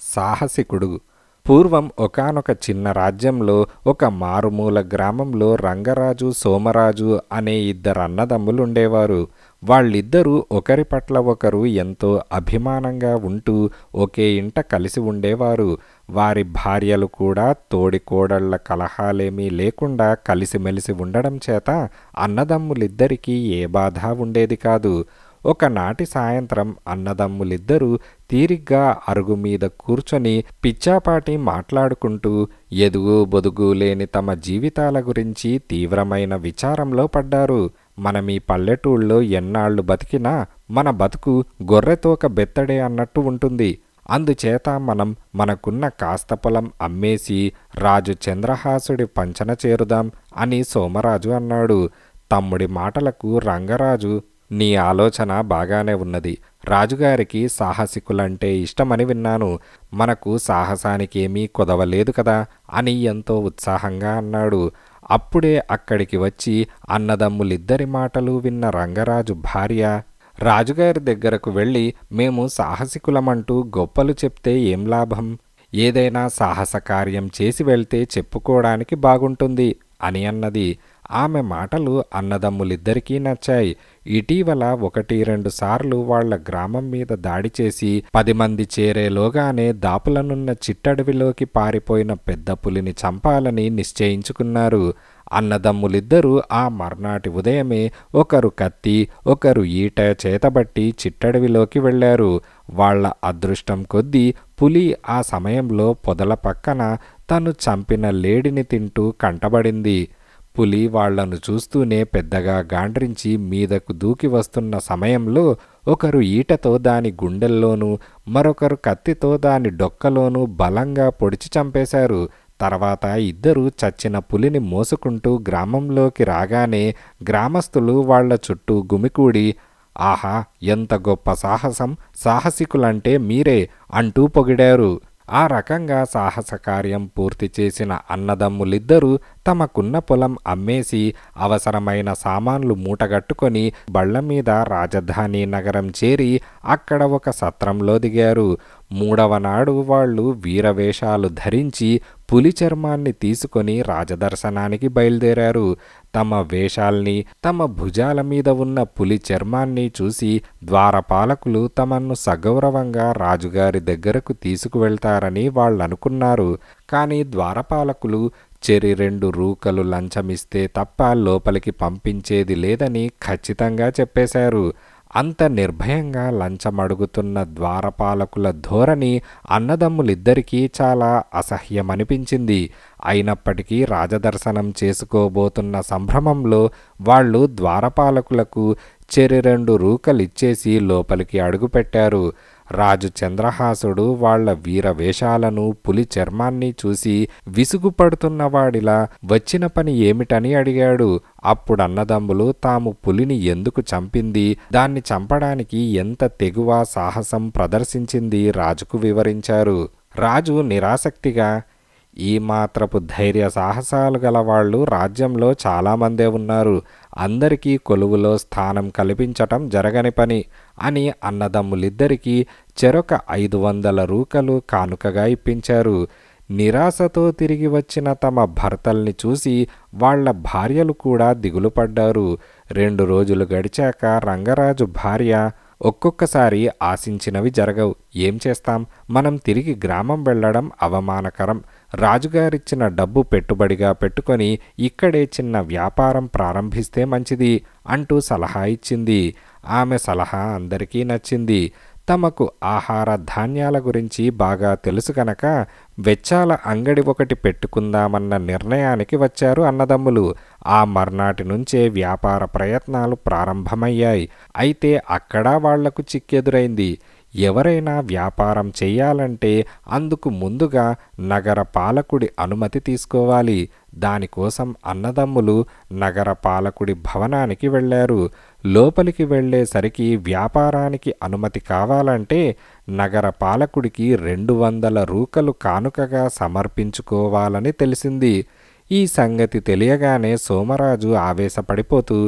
సాహసికుడు. పూర్వం ఒకానొక చిన్న రాజ్యంలో ఒక మారుమూల గ్రామంలో రంగరాజు, సోమరాజు అనే ఇద్దరు అన్నదమ్ములుండేవారు. వాళ్ళిద్దరూ ఒకరి పట్ల ఒకరు ఎంతో అభిమానంగా ఉంటూ ఒకే ఇంట కలిసి ఉండేవారు. వారి భార్యలు కూడా తోడికోడళ్ల కలహాలేమీ లేకుండా కలిసిమెలిసి ఉండడం చేత అన్నదమ్ములిద్దరికీ ఏ బాధ ఉండేది కాదు. ఒకనాటి సాయంత్రం అన్నదమ్ములిద్దరూ తీరిగ్గా అరుగు మీద కూర్చొని పిచ్చాపాటి మాట్లాడుకుంటూ ఎదుగు బొదుగు లేని తమ జీవితాల గురించి తీవ్రమైన విచారంలో పడ్డారు. మనమీ పల్లెటూళ్ళలో ఎన్నాళ్లు బతికినా మన బతుకు గొర్రెతోక బెత్తడే అన్నట్టు ఉంటుంది. అందుచేత మనం మనకున్న కాస్త పొలం అమ్మేసి రాజు చంద్రహాసుడి పంచన చేరుదాం అని సోమరాజు అన్నాడు. తమ్ముడి మాటలకు రంగరాజు, నీ ఆలోచన బాగానే ఉన్నది. రాజుగారికి సాహసికులంటే ఇష్టమని విన్నాను. మనకు సాహసానికేమీ కొదవలేదు కదా అని ఎంతో ఉత్సాహంగా అన్నాడు. అప్పుడే అక్కడికి వచ్చి అన్నదమ్ములిద్దరి మాటలు విన్న రంగరాజు భార్య రాజుగారి దగ్గరకు వెళ్ళి, మేము సాహసికులమంటూ గొప్పలు చెప్తే ఏం లాభం? ఏదైనా సాహస కార్యం చేసి వెళ్తే చెప్పుకోవడానికి బాగుంటుంది అని అన్నది. ఆమె మాటలు అన్నదమ్ములిద్దరికీ నచ్చాయి. ఇటీవల 1-2 సార్లు వాళ్ల గ్రామం మీద దాడి చేసి 10 మంది చేరేలోగానే దాపులనున్న చిట్టడవిలోకి పారిపోయిన పెద్ద పులిని చంపాలని నిశ్చయించుకున్నారు. అన్నదమ్ములిద్దరూ ఆ మర్నాటి ఉదయమే ఒకరు కత్తి, ఒకరు ఈట చేతబట్టి చిట్టడవిలోకి వెళ్లారు. వాళ్ల అదృష్టం కొద్దీ పులి ఆ సమయంలో పొదల పక్కన తను చంపిన లేడిని తింటూ కంటబడింది. పులి వాళ్లను చూస్తూనే పెద్దగా గాండ్రించి మీదకు దూకి వస్తున్న సమయంలో ఒకరు ఈటతో దాని గుండెల్లోనూ మరొకరు కత్తితో దాని డొక్కలోనూ బలంగా పొడిచి చంపేశారు. తర్వాత ఇద్దరూ చచ్చిన పులిని మోసుకుంటూ గ్రామంలోకి రాగానే గ్రామస్తులు వాళ్ల చుట్టూ గుమికూడి, ఆహా, ఎంత గొప్ప సాహసం! సాహసికులంటే మీరే అంటూ పొగిడారు. ఆ రకంగా సాహస కార్యం పూర్తి చేసిన అన్నదమ్ములిద్దరూ తమకున్న పొలం అమ్మేసి అవసరమైన సామాన్లు మూటగట్టుకొని బళ్లమీద రాజధాని నగరం చేరి అక్కడ ఒక సత్రంలో దిగారు. 3వ నాడు వాళ్ళు వీరవేషాలు ధరించి పులి చర్మాన్ని తీసుకొని రాజదర్శనానికి బయలుదేరారు. తమ వేషాల్ని, తమ భుజాల మీద ఉన్న పులి చర్మాన్ని చూసి ద్వారపాలకులు తమను సగౌరవంగా రాజుగారి దగ్గరకు తీసుకువెళ్తారని వాళ్ళనుకున్నారు. కానీ ద్వారపాలకులు చెరి 2 రూకలు లంచమిస్తే తప్ప లోపలికి పంపించేది లేదని ఖచ్చితంగా చెప్పేశారు. అంత నిర్భయంగా లంచమడుగుతున్న ద్వారపాలకుల ధోరణి అన్నదమ్ములిద్దరికీ చాలా అసహ్యమనిపించింది. అయినప్పటికీ రాజదర్శనం చేసుకోబోతున్న సంభ్రమంలో వాళ్ళు ద్వారపాలకులకు చెరి 2 రూకలిచ్చేసి లోపలికి అడుగుపెట్టారు. రాజు చంద్రహాసుడు వాళ్ల వీరవేషాలను, పులి చర్మాన్ని చూసి విసుగుపడుతున్నవాడిలా వచ్చిన పని ఏమిటని అడిగాడు. అప్పుడన్నదమ్ములు తాము పులిని ఎందుకు చంపింది, దాన్ని చంపడానికి ఎంత తెగువ, సాహసం ప్రదర్శించింది రాజుకు వివరించారు. రాజు నిరాసక్తిగా, ఈ మాత్రపు ధైర్య సాహసాలు గలవాళ్లు రాజ్యంలో చాలామందే ఉన్నారు. అందరికీ కొలువులో స్థానం కల్పించటం జరగని పని అని అన్నదమ్ములిద్దరికీ చెరొక 500 రూకలు కానుకగా ఇప్పించారు. నిరాశతో తిరిగి వచ్చిన తమ భర్తల్ని చూసి వాళ్ల భార్యలు కూడా దిగులుపడ్డారు. 2 రోజులు గడిచాక రంగరాజు భార్య, ఒక్కొక్కసారి ఆశించినవి జరగవు, ఏం చేస్తాం, మనం తిరిగి గ్రామం వెళ్లడం అవమానకరం. రాజుగారిచ్చిన డబ్బు పెట్టుబడిగా పెట్టుకొని ఇక్కడే చిన్న వ్యాపారం ప్రారంభిస్తే మంచిది అంటూ సలహా ఇచ్చింది. ఆమె సలహా అందరికీ నచ్చింది. తమకు ఆహార ధాన్యాల గురించి బాగా తెలుసు కనుక వెచ్చాల అంగడి ఒకటి పెట్టుకుందామన్న నిర్ణయానికి వచ్చారు అన్నదమ్ములు. ఆ మర్నాటి నుంచే వ్యాపార ప్రయత్నాలు ప్రారంభమయ్యాయి. అయితే అక్కడ వాళ్లకు చిక్కెదురైంది. ఎవరైనా వ్యాపారం చెయ్యాలంటే అందుకు ముందుగా నగర పాలకుడి అనుమతి తీసుకోవాలి. దానికోసం అన్నదమ్ములు నగర పాలకుడి భవనానికి వెళ్లారు. లోపలికి వెళ్లేసరికి వ్యాపారానికి అనుమతి కావాలంటే నగర పాలకుడికి 200 రూకలు కానుకగా సమర్పించుకోవాలని తెలిసింది. ఈ సంగతి తెలియగానే సోమరాజు ఆవేశపడిపోతూ,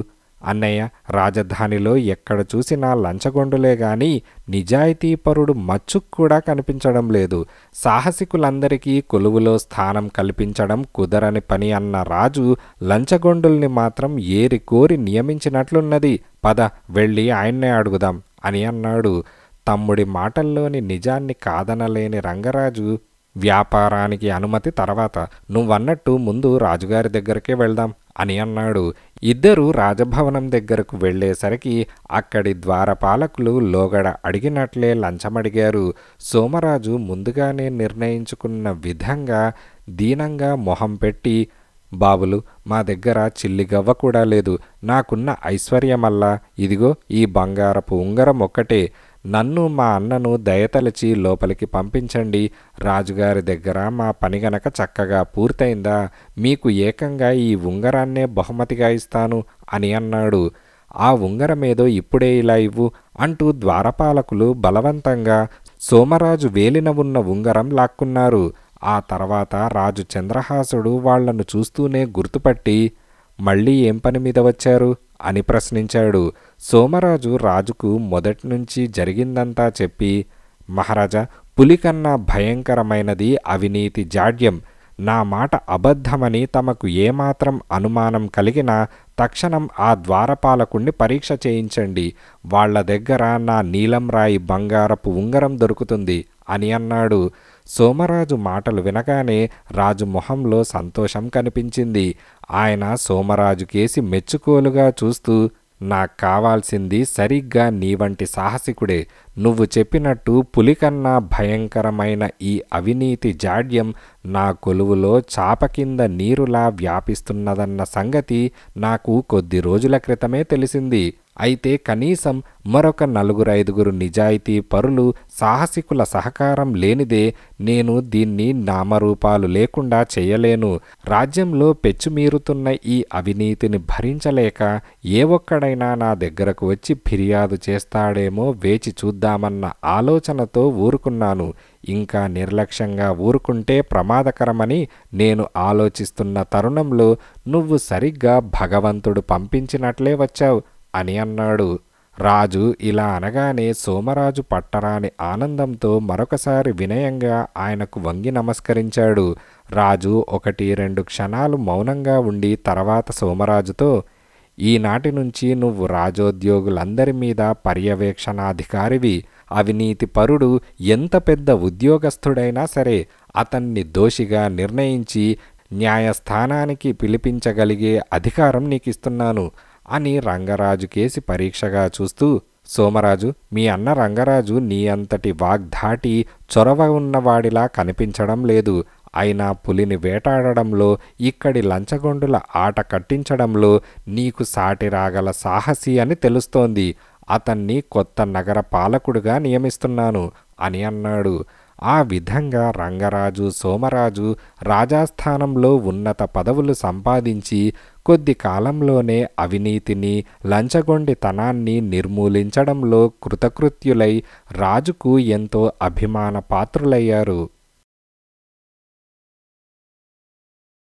అన్నయ్య, రాజధానిలో ఎక్కడ చూసినా లంచగొండులే గాని నిజాయితీపరుడు మచ్చుకు కూడా కనిపించడం లేదు. సాహసికులందరికీ కొలువులో స్థానం కల్పించడం కుదరని పని అన్న రాజు లంచగొండుల్ని మాత్రం ఏరి కోరి నియమించినట్లున్నది. పద వెళ్ళి ఆయన్నే అడుగుదాం అని అన్నాడు. తమ్ముడి మాటల్లోని నిజాన్ని కాదనలేని రంగరాజు, వ్యాపారానికి అనుమతి తర్వాత, నువ్వన్నట్టు ముందు రాజుగారి దగ్గరకే వెళ్దాం అని అన్నాడు. ఇద్దరూ రాజభవనం దగ్గరకు వెళ్ళేసరికి అక్కడి ద్వారపాలకులు లోగడ అడిగినట్లే లంచమడిగారు. సోమరాజు ముందుగానే నిర్ణయించుకున్న విధంగా దీనంగా మొహం పెట్టి, బాబులు, మా దగ్గర చిల్లిగవ్వ కూడా లేదు. నాకున్న ఐశ్వర్యమల్లా ఇదిగో ఈ బంగారపు ఉంగరం ఒక్కటే. నన్ను మా అన్నను దయతలచి లోపలికి పంపించండి. రాజుగారి దగ్గర మా పని గనక చక్కగా పూర్తయిందా మీకు ఏకంగా ఈ ఉంగరాన్నే బహుమతిగా ఇస్తాను అని అన్నాడు. ఆ ఉంగరమేదో ఇప్పుడే ఇలా ఇవ్వు అంటూ ద్వారపాలకులు బలవంతంగా సోమరాజు వేలిన ఉన్న ఉంగరం లాక్కున్నారు. ఆ తర్వాత రాజు చంద్రహాసుడు వాళ్లను చూస్తూనే గుర్తుపట్టి, మళ్ళీ ఏం పని మీద వచ్చారు అని ప్రశ్నించాడు. సోమరాజు రాజుకు మొదటినుంచి జరిగిందంతా చెప్పి, మహారాజా, పులికన్నా భయంకరమైనది అవినీతి జాడ్యం. నా మాట అబద్ధమని తమకు ఏమాత్రం అనుమానం కలిగినా తక్షణం ఆ ద్వారపాలకుణ్ణి పరీక్ష చేయించండి. వాళ్ల దగ్గర నా నీలంరాయి బంగారపు ఉంగరం దొరుకుతుంది అని అన్నాడు. సోమరాజు మాటలు వినగానే రాజు మొహంలో సంతోషం కనిపించింది. ఆయన సోమరాజు కేసి మెచ్చుకోలుగా చూస్తూ, నాకు కావాల్సింది సరిగ్గా నీ వంటి సాహసికుడే. నువ్వు చెప్పినట్టు పులికన్నా భయంకరమైన ఈ అవినీతి జాడ్యం నా కొలువులో చాప కింద నీరులా వ్యాపిస్తున్నదన్న సంగతి నాకు కొద్ది రోజుల క్రితమే తెలిసింది. అయితే కనీసం మరొక 4-5 నిజాయితీ పరులు, సాహసికుల సహకారం లేనిదే నేను దీన్ని నామరూపాలు లేకుండా చేయలేను. రాజ్యంలో పెచ్చుమీరుతున్న ఈ అవినీతిని భరించలేక ఏ ఒక్కడైనా నా దగ్గరకు వచ్చి ఫిర్యాదు చేస్తాడేమో వేచి చూద్దామన్న ఆలోచనతో ఊరుకున్నాను. ఇంకా నిర్లక్ష్యంగా ఊరుకుంటే ప్రమాదకరమని నేను ఆలోచిస్తున్న తరుణంలో నువ్వు సరిగ్గా భగవంతుడు పంపించినట్లే వచ్చావు అని అన్నాడు. రాజు ఇలా అనగానే సోమరాజు పట్టరాని ఆనందంతో మరొకసారి వినయంగా ఆయనకు వంగి నమస్కరించాడు. రాజు 1-2 క్షణాలు మౌనంగా ఉండి తర్వాత సోమరాజుతో, ఈనాటి నుంచి నువ్వు రాజోద్యోగులందరి మీద పర్యవేక్షణాధికారివి. అవినీతి పరుడు ఎంత పెద్ద ఉద్యోగస్థుడైనా సరే అతన్ని దోషిగా నిర్ణయించి న్యాయస్థానానికి పిలిపించగలిగే అధికారం నీకిస్తున్నాను అని రంగరాజు కేసి పరీక్షగా చూస్తూ, సోమరాజు, మీ అన్న రంగరాజు నీ అంతటి వాగ్ధాటి, చొరవ ఉన్నవాడిలా కనిపించడం లేదు. అయినా పులిని వేటాడడంలో, ఇక్కడి లంచగొండుల ఆట కట్టించడంలో నీకు సాటి రాగల సాహసి అని తెలుస్తోంది. అతన్ని కొత్త నగర పాలకుడుగా నియమిస్తున్నాను అని అన్నాడు. ఆ విధంగా రంగరాజు, సోమరాజు రాజాస్థానంలో ఉన్నత పదవులు సంపాదించి కొద్ది కాలంలోనే అవినీతిని, లంచగొండితనాన్ని నిర్మూలించడంలో కృతకృత్యులై రాజుకు ఎంతో అభిమాన పాత్రులయ్యారు.